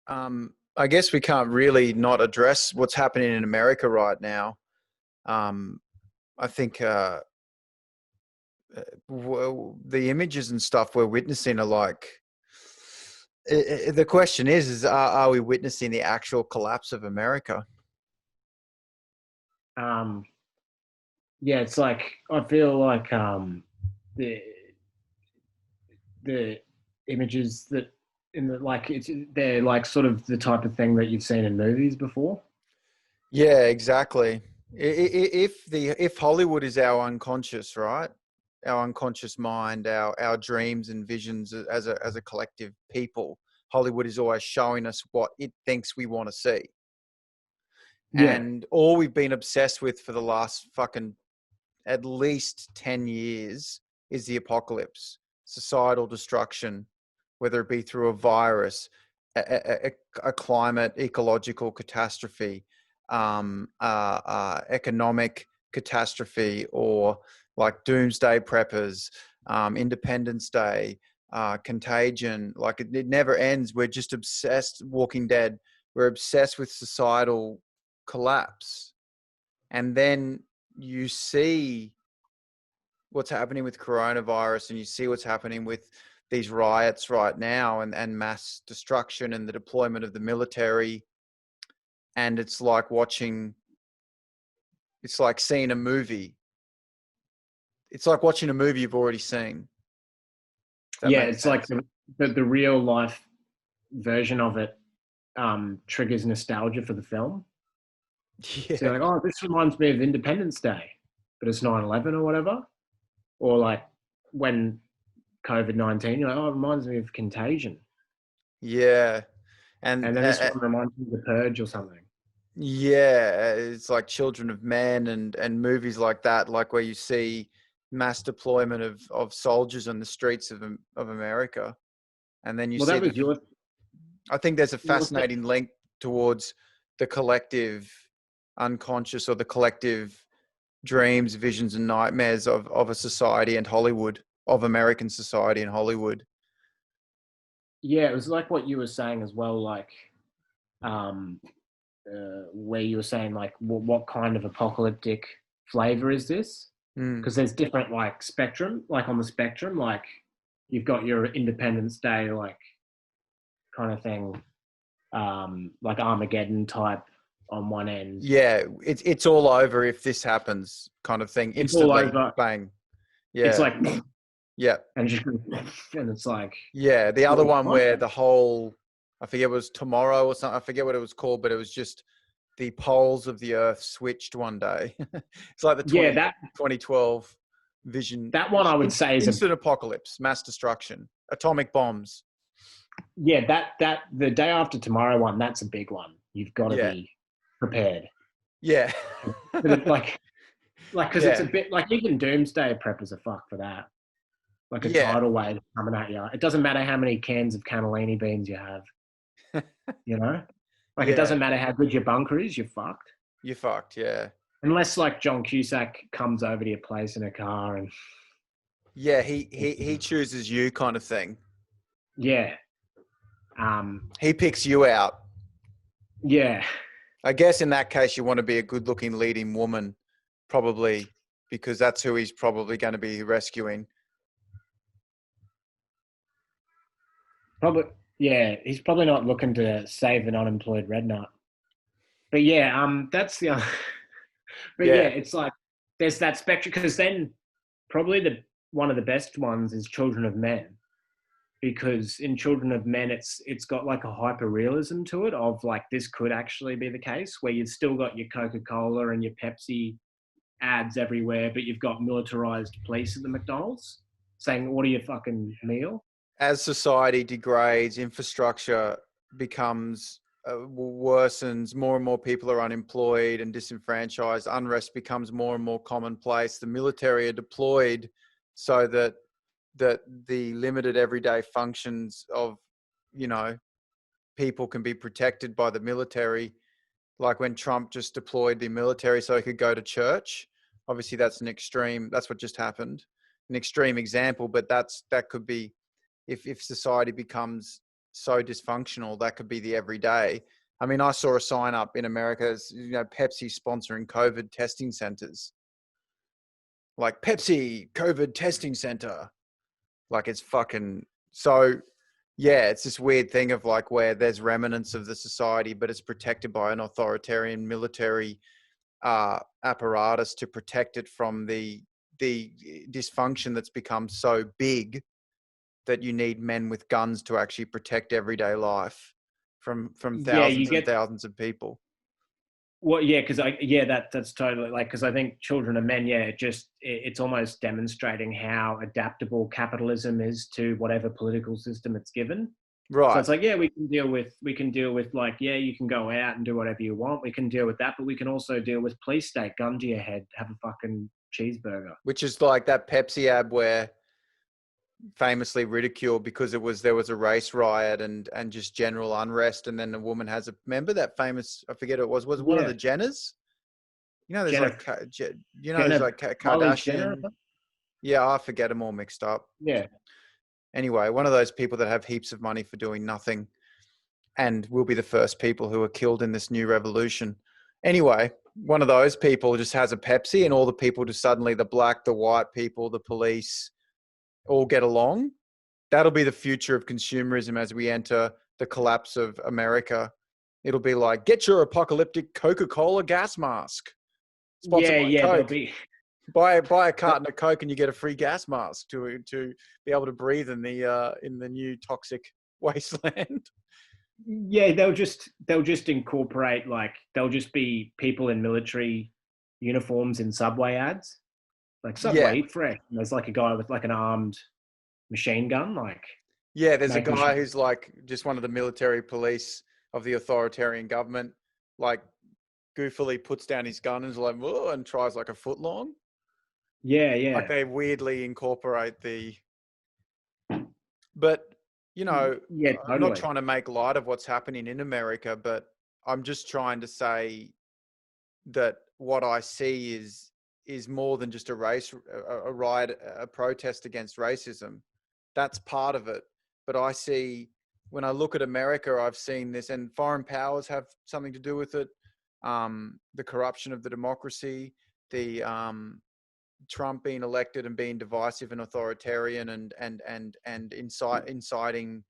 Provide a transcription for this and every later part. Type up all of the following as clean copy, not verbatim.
I guess we can't really not address what's happening in America right now. Um, I think the images and stuff we're witnessing are like. The question is are we witnessing the actual collapse of America? Um, yeah, it's like I feel like the the images that in the like they're like sort of the type of thing that you've seen in movies before. Yeah, exactly. If Hollywood is our unconscious, right? Our unconscious mind, our dreams and visions as a collective people, Hollywood is always showing us what it thinks we want to see. Yeah, And all we've been obsessed with for the last fucking at least 10 years is the apocalypse, societal destruction, whether it be through a virus, a climate, ecological catastrophe, economic catastrophe, or like doomsday preppers, Independence Day, Contagion. Like it never ends. We're just obsessed. Walking Dead. We're obsessed with societal collapse, and then you see what's happening with coronavirus and you see what's happening with these riots right now and mass destruction and the deployment of the military. And it's like seeing a movie. It's like watching a movie you've already seen. If that yeah, makes it's like sense. the real life version of it triggers nostalgia for the film. So Yeah. you're like, oh, this reminds me of Independence Day, but it's 9/11 or whatever. Or like when COVID-19, you're like, oh, it reminds me of Contagion. Yeah. And And then this one reminds me of The Purge or something. yeah, it's like Children of Men and movies like that, like where you see mass deployment of soldiers on the streets of America. And then you Well, see that the was I think there's a your fascinating link towards the collective unconscious or the collective dreams, visions, and nightmares of a society and Hollywood, of American society and Hollywood. yeah, it was like what you were saying as well, like um, where you were saying like what kind of apocalyptic flavor is this? Mm. Because there's different like spectrum, like on the spectrum, like you've got your Independence Day like kind of thing, like Armageddon type on one end. Yeah, it's all over if this happens, kind of thing. It's all Instantly, over. bang. It's Yeah, like yeah, and just and it's like yeah. The other one what? where the whole, I forget it was tomorrow or something. I forget what it was called, but it was just the poles of the earth switched one day. It's like the Yeah, that 2012 vision. that one I would say is a Instant apocalypse, mass destruction, atomic bombs. yeah, that the day after tomorrow one, that's a big one. You've got to Yeah, be prepared. yeah, But like because it's a yeah, bit like even doomsday preppers are fucked for that. Like a yeah, tidal wave coming at you. It doesn't matter how many cans of cannellini beans you have, you know? Like it yeah. doesn't matter how good your bunker is, you're fucked. You're fucked. Yeah, Unless like John Cusack comes over to your place in a car and yeah. He chooses you, kind of thing. yeah. Um He picks you out. yeah. I guess in that case, you want to be a good-looking leading woman, probably, because that's who he's probably going to be rescuing. Probably yeah, he's probably not looking to save an unemployed red nut. But yeah, that's the other but yeah, Yeah, it's like there's that spectrum because then probably the one of the best ones is Children of Men because in Children of Men it's got like a hyper realism to it of like this could actually be the case where you've still got your Coca-Cola and your Pepsi ads everywhere, but you've got militarized police at the McDonald's saying order your fucking meal. as society degrades, infrastructure becomes worsens, more and more people are unemployed and disenfranchised, unrest becomes more and more commonplace. The military are deployed so that the limited everyday functions of, you know, people can be protected by the military. Like when Trump just deployed the military so he could go to church. Obviously, that's an extreme. That's what just happened. An extreme example, but that could be if society becomes so dysfunctional, that could be the everyday. I mean, I saw a sign up in America, as, you know, Pepsi sponsoring COVID testing centers, like Pepsi COVID testing center. Like, it's fucking so, yeah, it's this weird thing of like where there's remnants of the society, but it's protected by an authoritarian military apparatus to protect it from the dysfunction that's become so big that you need men with guns to actually protect everyday life from Yeah, you thousands and get thousands of people. well, yeah, because that's totally like because I think children of men, yeah, it's almost demonstrating how adaptable capitalism is to whatever political system it's given. So Right. it's like, yeah, we can deal with like, yeah, you can go out and do whatever you want. We can deal with that, but we can also deal with police state, gun to your head, have a fucking cheeseburger. Which is like that Pepsi ad where famously ridiculed because there was a race riot and just general unrest, and then a woman has a, remember that famous, I forget, it was it one of Yeah, the Jenners? You know, there's like Jennifer, you know, there's Jenna, like Kylie Jenner. Kardashian. Yeah, I forget them all mixed up. Yeah, Anyway, one of those people that have heaps of money for doing nothing and will be the first people who are killed in this new revolution. Anyway, one of those people just has a Pepsi, and all the people just suddenly, the black, the white people, the police, all get along. That'll be the future of consumerism as we enter the collapse of America. It'll be like, get your apocalyptic Coca-Cola gas mask, sponsored yeah, by yeah. There'll Coke. be Buy a carton of Coke and you get a free gas mask to be able to breathe in the new toxic wasteland. yeah. They'll just incorporate like they'll just be people in military uniforms in Subway ads, like Yeah. Subway eat fresh. And there's like a guy with like an armed machine gun, like Yeah, there's a making sure. guy who's like just one of the military police of the authoritarian government, like goofily puts down his gun and is like, whoa, and tries like a foot long. Yeah, Like yeah, they weirdly incorporate but you know, yeah, I'm not totally. trying to make light of what's happening in America, but I'm just trying to say that what I see is more than just a riot, a protest against racism. That's part of it. But I see, when I look at America, I've seen this, and foreign powers have something to do with it. The corruption of the democracy, the Trump being elected and being divisive and authoritarian and inciting,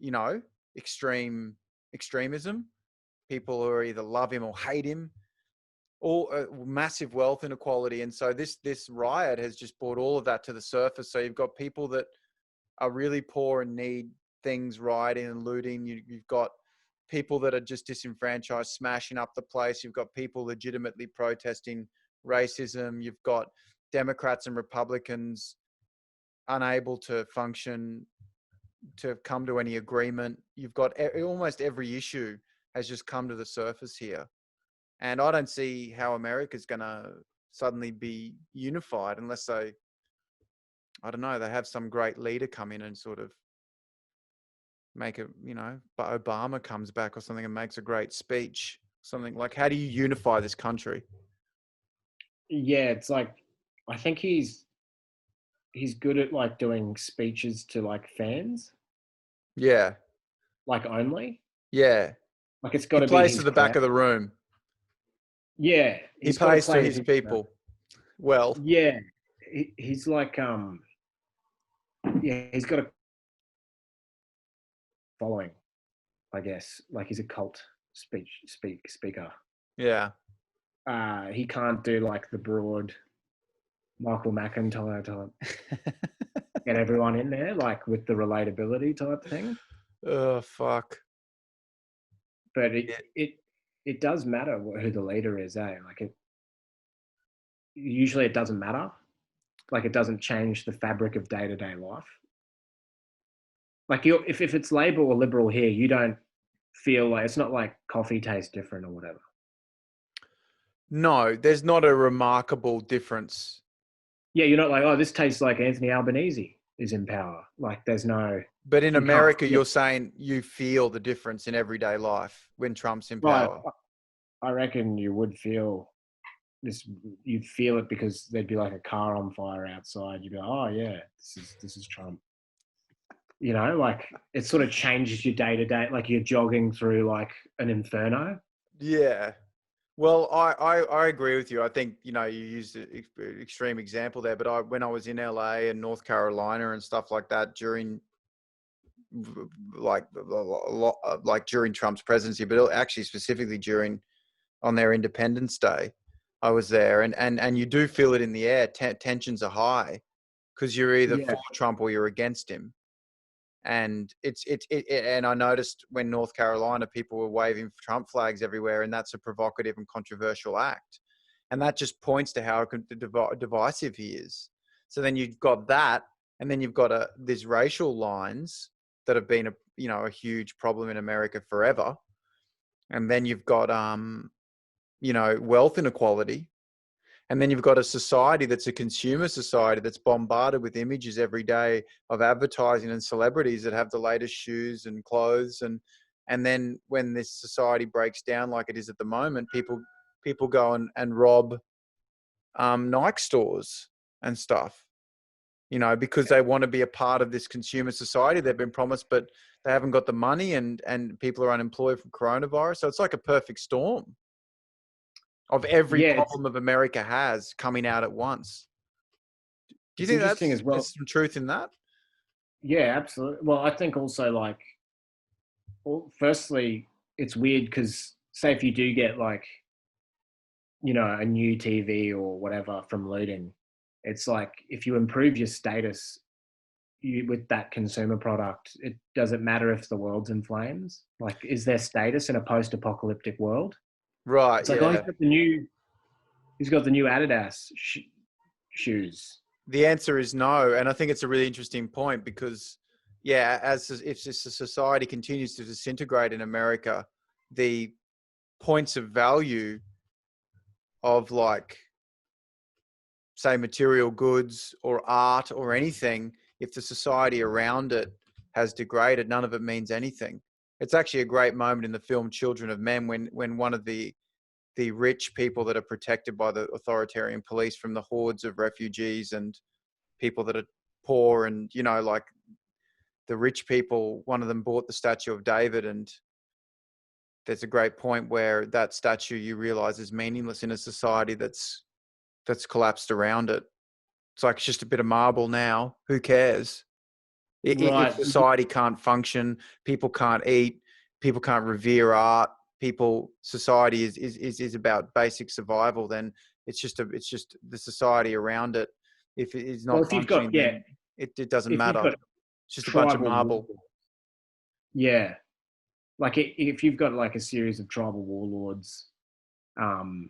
you know, extremism. People who are either love him or hate him. All massive wealth inequality, and so this riot has just brought all of that to the surface. So you've got people that are really poor and need things rioting and looting. You've got people that are just disenfranchised, smashing up the place. You've got people legitimately protesting racism. You've got Democrats and Republicans unable to function, to come to any agreement. You've got almost every issue has just come to the surface here. And I don't see how America's going to suddenly be unified unless I don't know, they have some great leader come in and sort of make a, you know, but Obama comes back or something and makes a great speech. Something like, how do you unify this country? Yeah, it's like I think he's good at like doing speeches to like fans, Yeah. like only. Yeah. Like it's got He to be plays to his the back crowd. of the room. Yeah, He he's got to pays to play to his his crowd. people. Well, Yeah, he's like yeah, he's got a following, I guess. Like he's a cult speaker. yeah. He can't do like the broad Michael McIntyre type, get everyone in there, like with the relatability type thing. Oh, fuck. But Yeah. it does matter who the leader is, eh? Like usually it doesn't matter. Like it doesn't change the fabric of day to day life. Like if it's Labor or Liberal here, you don't feel like it's not like coffee tastes different or whatever. No, there's not a remarkable difference. Yeah, you're not like, oh, this tastes like Anthony Albanese is in power. Like there's no, But in you can't America, feel you're saying you feel the difference in everyday life when Trump's in right. power. I reckon you would feel this. You'd feel it because there'd be like a car on fire outside. You'd be like, oh yeah, this is Trump. like it sort of changes your day to day, like you're jogging through like an inferno. Yeah. Well, I agree with you. I think, you used an extreme example there, but when I was in LA and North Carolina and stuff like that during like like during Trump's presidency, but actually specifically on their Independence Day, I was there, and you do feel it in the air. Tensions are high because you're either Yeah. for Trump or you're against him. And and I noticed when North Carolina people were waving Trump flags everywhere, and that's a provocative and controversial act, and that just points to how divisive he is. So then you've got that, and then you've got these racial lines that have been a huge problem in America forever, and then you've got wealth inequality. And then you've got a society that's a consumer society that's bombarded with images every day of advertising and celebrities that have the latest shoes and clothes. And then when this society breaks down like it is at the moment, people go and rob Nike stores and stuff, because they want to be a part of this consumer society they've been promised, but they haven't got the money, and people are unemployed from coronavirus. So it's like a perfect storm of every Yeah, problem of America has coming out at once. Do you it's think interesting as well. there's some truth in that? Yeah, absolutely. Well, I think also like, well, firstly, it's weird because say if you do get like, a new TV or whatever from looting, it's like if you improve your status with that consumer product, it doesn't matter if the world's in flames. Like, is there status in a post-apocalyptic world? Right. It's like, oh, Yeah. he's got the new Adidas shoes. The answer is no, and I think it's a really interesting point because, yeah, if this society continues to disintegrate in America, the points of value of, like, say, material goods or art or anything, if the society around it has degraded, none of it means anything. It's actually a great moment in the film Children of Men when one of the rich people that are protected by the authoritarian police from the hordes of refugees and people that are poor, and like the rich people, one of them bought the statue of David, and there's a great point where that statue, you realize, is meaningless in a society that's collapsed around it. It's like it's just a bit of marble now. Who cares? If Right. society can't function, people can't eat, people can't revere art, society is about basic survival, then it's just the society around it. If it is Well, not if you've got, functioning, then it doesn't if you've matter. got It's just a bunch of tribal marble. warlords, yeah, like if you've got like a series of tribal warlords, um,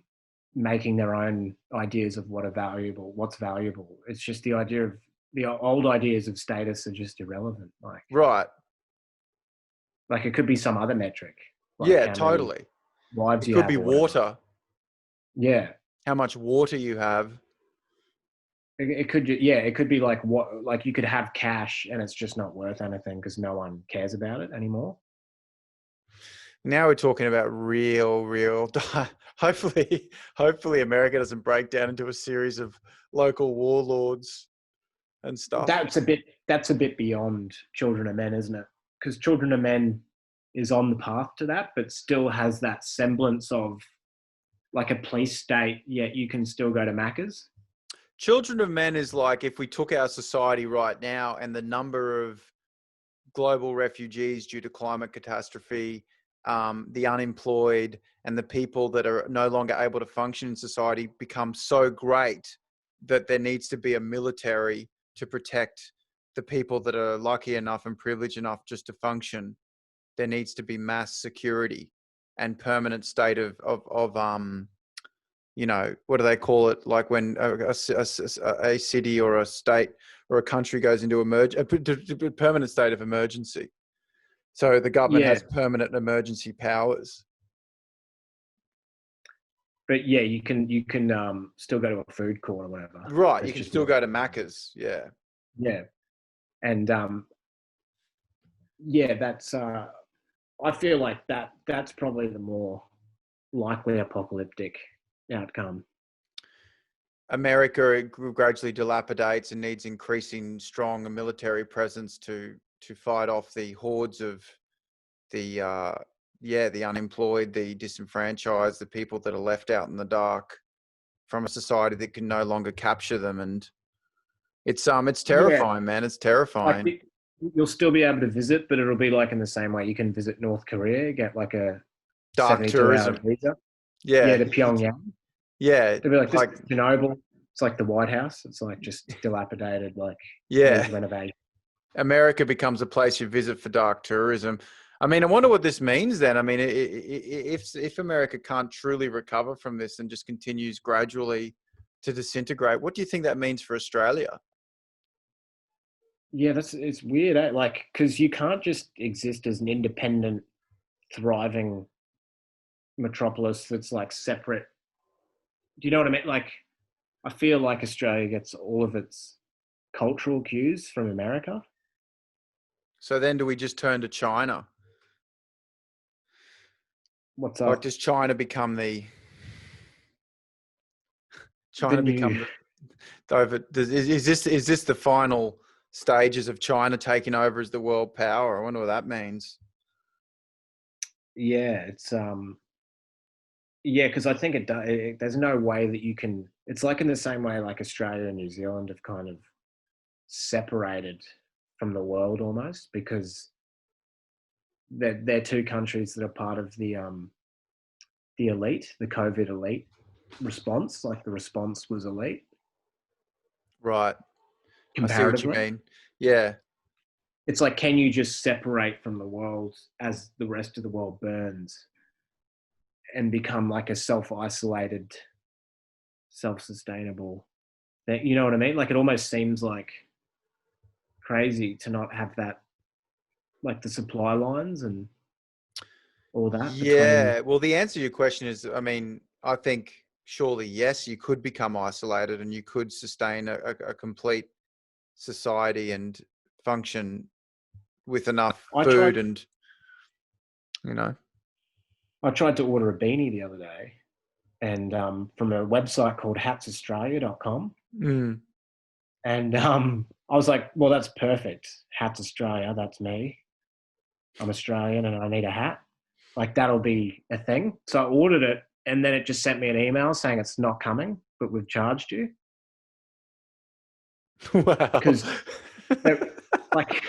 making their own ideas of what's valuable. It's just the old ideas of status are just irrelevant. Right. Like it could be some other metric, like Yeah, how many totally. wives It you could have be or whatever. water. Yeah. How much water you have. It could, yeah, it could be like like you could have cash and it's just not worth anything because no one cares about it anymore. Now we're talking about real. Hopefully, America doesn't break down into a series of local warlords and stuff. That's a bit beyond Children of Men, isn't it? Because Children of Men is on the path to that, but still has that semblance of like a police state, yet you can still go to Macca's. Children of Men is like if we took our society right now and the number of global refugees due to climate catastrophe, the unemployed, and the people that are no longer able to function in society become so great that there needs to be a military to protect the people that are lucky enough and privileged enough just to function. There needs to be mass security and permanent state of what do they call it? Like when a city or a state or a country goes into a permanent state of emergency. So the government Yeah, has permanent emergency powers. but yeah, you can still go to a food court or whatever. Right. You It's can just still go to Macca's. Yeah. yeah, and yeah, that's I feel like that's probably the more likely apocalyptic outcome. America gradually dilapidates and needs increasing strong military presence to to fight off the hordes of the the unemployed, the disenfranchised, the people that are left out in the dark from a society that can no longer capture them. And it's Yeah, terrifying, man. It's like terrifying. you'll still be able to visit, but it'll be like in the same way you can visit North Korea, get like a Dark 72-hour tourism. visa. Yeah, Yeah. to Pyongyang. Yeah. They'll be like, this Like, is Chernobyl. It's like the White House. It's like just dilapidated, like yeah. needs renovation. America becomes a place you visit for dark tourism. I mean, I wonder what this means then. I mean, if America can't truly recover from this and just continues gradually to disintegrate, what do you think that means for Australia? Yeah, it's weird, eh? Like, because you can't just exist as an independent, thriving metropolis that's like separate. Do you know what I mean? Like, I feel like Australia gets all of its cultural cues from America. So then do we just turn to China? What's Like, up? does China become The new, is this the final stages of China taking over as the world power? I wonder what that means. yeah, it's yeah, because I think there's no way that you can. It's like in the same way like Australia and New Zealand have kind of separated from the world almost because they're two countries that are part of the elite, the COVID elite response. Like the response was elite Right. I see what you comparatively. mean. Yeah. It's like, can you just separate from the world as the rest of the world burns and become like a self-isolated, self-sustainable thing? You know what I mean? Like it almost seems like crazy to not have that, like the supply lines and all that between. Yeah. Well, the answer to your question is, I mean, I think surely yes, you could become isolated and you could sustain a complete society and function with enough I food tried. and, you know. I tried to order a beanie the other day, and from a website called hatsaustralia.com. Mm. And I was like, well, that's perfect. Hats Australia, that's me. I'm Australian and I need a hat. Like, that'll be a thing. So I ordered it, and then it just sent me an email saying it's not coming, but we've charged you. Wow. Because they're like,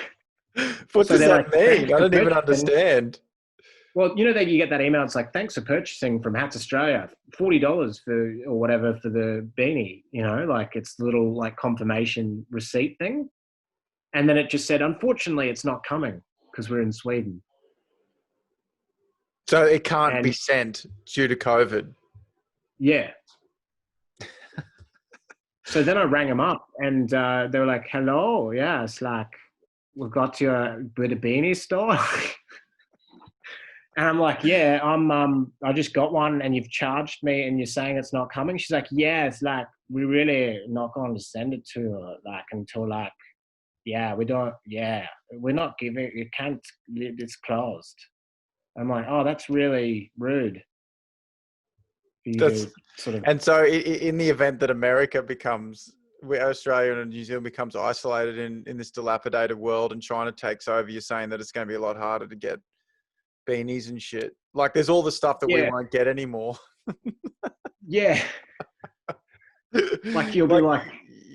What so does they're that like, mean? thanks I for don't even purchasing. understand. Well, you know that you get that email. It's like, thanks for purchasing from Hats Australia, $40 for or whatever for the beanie. You know, like it's the little like confirmation receipt thing. And then it just said, unfortunately, it's not coming because we're in Sweden. So it can't be And sent due to COVID. yeah, so then I rang them up, and they were like, "Hello, yeah, it's like we've got your Buddha beanie store." And I'm like, yeah, I just got one and you've charged me and you're saying it's not coming. She's like, yeah, it's like, we're really not going to send it to her, like, until like, yeah, we don't, yeah, we're not giving, you can't, it's closed. I'm like, oh, that's really rude for you That's to sort of, And so in the event that America becomes, where Australia and New Zealand becomes isolated in this dilapidated world and China takes over, you're saying that it's going to be a lot harder to get beanies and shit. Like there's all the stuff that we yeah, won't get anymore. yeah, like you'll be Like, like,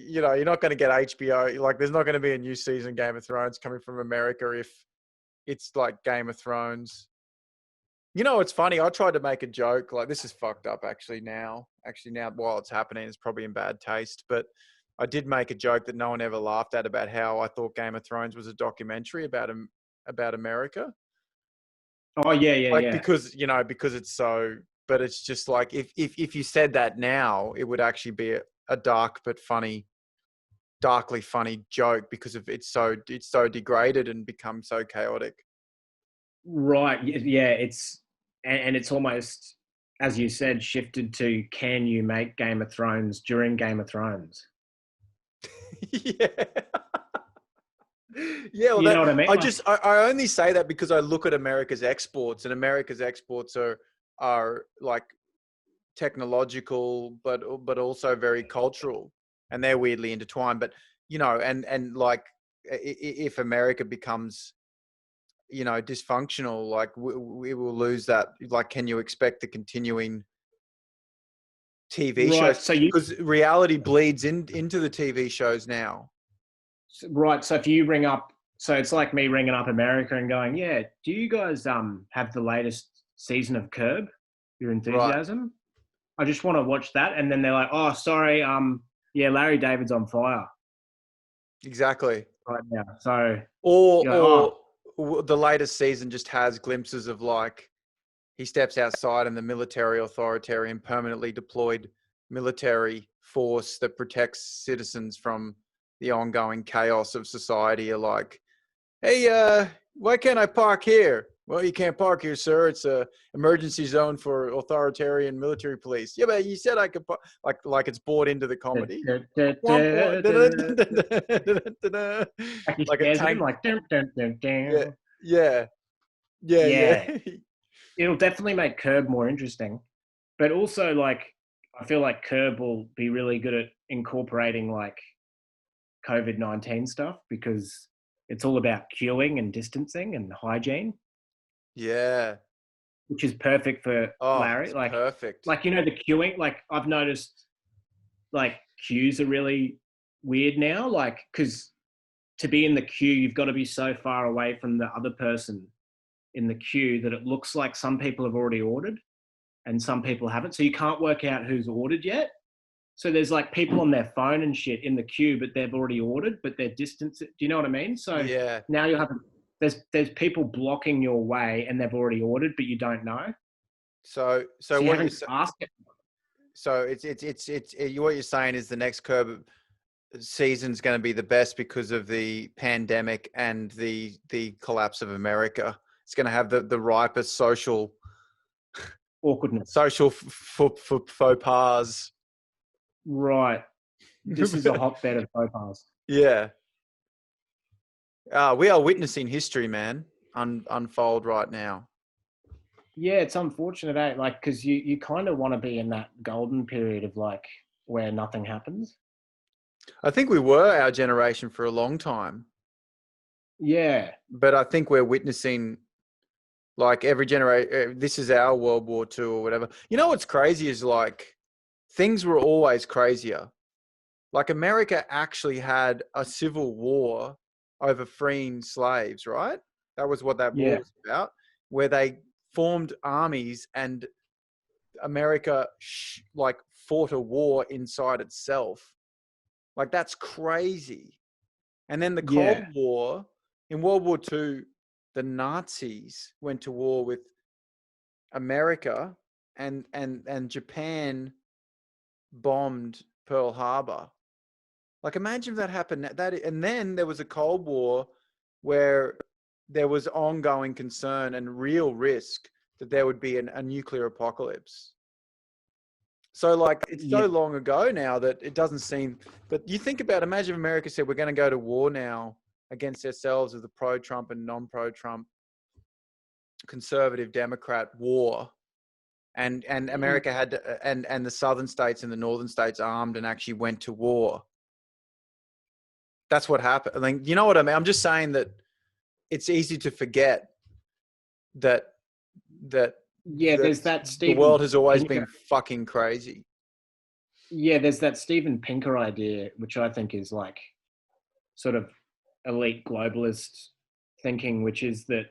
you know, you're not going to get HBO. Like there's not going to be a new season Game of Thrones coming from America if it's like Game of Thrones. You know, it's funny. I tried to make a joke. Like this is fucked up actually now. Actually now while it's happening, it's probably in bad taste. But I did make a joke that no one ever laughed at about how I thought Game of Thrones was a documentary about America. oh, yeah, yeah, Like yeah. because, you know, because it's so, but it's just like if you said that now, it would actually be a dark but funny, darkly funny joke because of it's so degraded and become so chaotic. Right. Yeah. And it's almost, as you said, shifted to can you make Game of Thrones during Game of Thrones? Yeah. Yeah, well, You know what I mean? Like, I only say that because I look at America's exports, and America's exports are like technological, but also very cultural, and they're weirdly intertwined. But you know, and like if America becomes, you know, dysfunctional, like we will lose that. Like, can you expect the continuing TV Right. shows? So you Because reality bleeds into the TV shows now. right. So if you ring up, so it's like me ringing up America and going, "Yeah, do you guys have the latest season of Curb Your Right. Enthusiasm? I just want to watch that." And then they're like, "Oh, sorry, yeah, Larry David's on fire Exactly. right now." So Or you're like, "Oh, the latest season just has glimpses of, like, he steps outside and the military authoritarian permanently deployed military force that protects citizens from the ongoing chaos of society are like, hey, why can't I park here? Well, you can't park here, sir. It's a emergency zone for authoritarian military police. Yeah, but you said I could park. Like it's bought into the comedy. One point. like he Like a scares him, tank. like, dun, dun, dun, Yeah, dun." yeah, yeah, Yeah, yeah. it'll definitely make Curb more interesting. But also, like, I feel like Curb will be really good at incorporating like COVID-19 stuff because it's all about queuing and distancing and hygiene, Yeah. which is perfect for Oh, Larry. it's perfect. Like you know, the queuing. Like I've noticed, like queues are really weird now. Like because to be in the queue, you've got to be so far away from the other person in the queue that it looks like some people have already ordered and some people haven't. So you can't work out who's ordered yet. So there's like people on their phone and shit in the queue, but they've already ordered, but they're distanced. Do you know what I mean? So Yeah. now you'll have there's people blocking your way and they've already ordered, but you don't know. So So you're what you having to ask it. so it's what you're saying is the next Curb season's going to be the best because of the pandemic and the collapse of America. It's going to have the ripest Awkwardness. social faux pas. Right. This is a hotbed of faux pas. Yeah. We are witnessing history, man, unfold right now. Yeah, it's unfortunate, eh? Like, because you kind of want to be in that golden period of like where nothing happens. I think we were our generation for a long time, Yeah. but I think we're witnessing, like, every generation. This is our World War II or whatever. You know what's crazy is, like, things were always crazier. Like, America actually had a civil war over freeing slaves, right? That was what that war Yeah. was about, where they formed armies and America like fought a war inside itself. Like, that's crazy. And then the Cold Yeah. War, in World War II, the Nazis went to war with America, and Japan bombed Pearl Harbor. Like, imagine if that happened. And then there was a Cold War where there was ongoing concern and real risk that there would be a nuclear apocalypse. So, like, it's Yeah. so long ago now that it doesn't seem. But you think about, imagine if America said, we're going to go to war now against ourselves with the pro-Trump and non-pro-Trump conservative Democrat war. And America had to, and the southern states and the northern states armed and actually went to war. That's what happened. I mean, you know what I mean? I'm just saying that it's easy to forget that that Yeah. that There's that the world Steven has always Pinker. been fucking crazy. Yeah. There's that Steven Pinker idea, which I think is like sort of elite globalist thinking, which is that.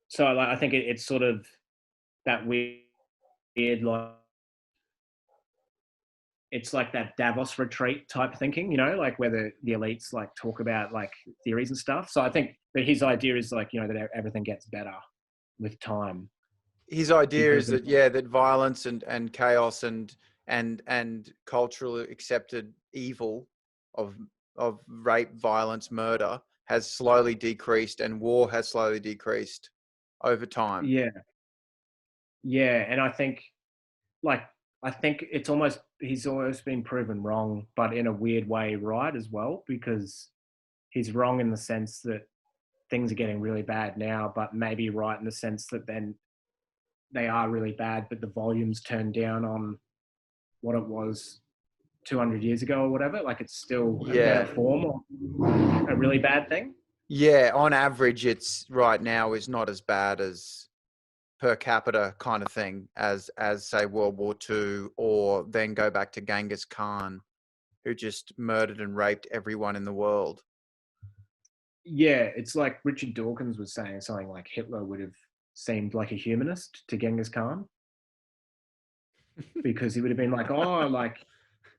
So like, I think it's sort of that weird like it's like that Davos retreat type thinking, you know, like where the elites like talk about like theories and stuff. So I think that his idea is like, you know, that everything gets better with time His idea is because of that, yeah, that violence and chaos and culturally accepted evil of rape, violence, murder has slowly decreased, and war has slowly decreased over time. yeah, yeah. And I think like I think it's almost he's almost been proven wrong, but in a weird way right as well, because he's wrong in the sense that things are getting really bad now, but maybe right in the sense that then they are really bad, but the volume's turned down on what it was 200 years ago or whatever? Like it's still a better Yeah. form or a really bad thing? Yeah, on average, it's right now is not as bad as per capita kind of thing as say World War II, or then go back to Genghis Khan, who just murdered and raped everyone in the world. Yeah, it's like Richard Dawkins was saying something like Hitler would have seemed like a humanist to Genghis Khan because he would have been like, oh, like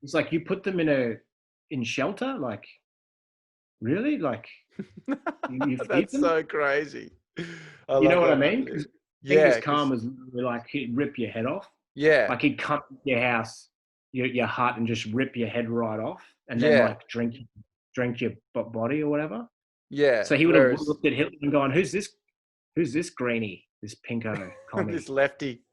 it's like you put them in shelter, like really, like you feed That's them. so crazy. I You know love what I that mean? idea. Because Genghis Yeah, Khan because was like he'd rip your head off, yeah, like he'd come to your house, your hut, and just rip your head right off, and then yeah, like drink your body or whatever. yeah. So he would have Whereas looked at Hitler and gone, "Who's this? Who's this greenie? This pinko commie?" this lefty.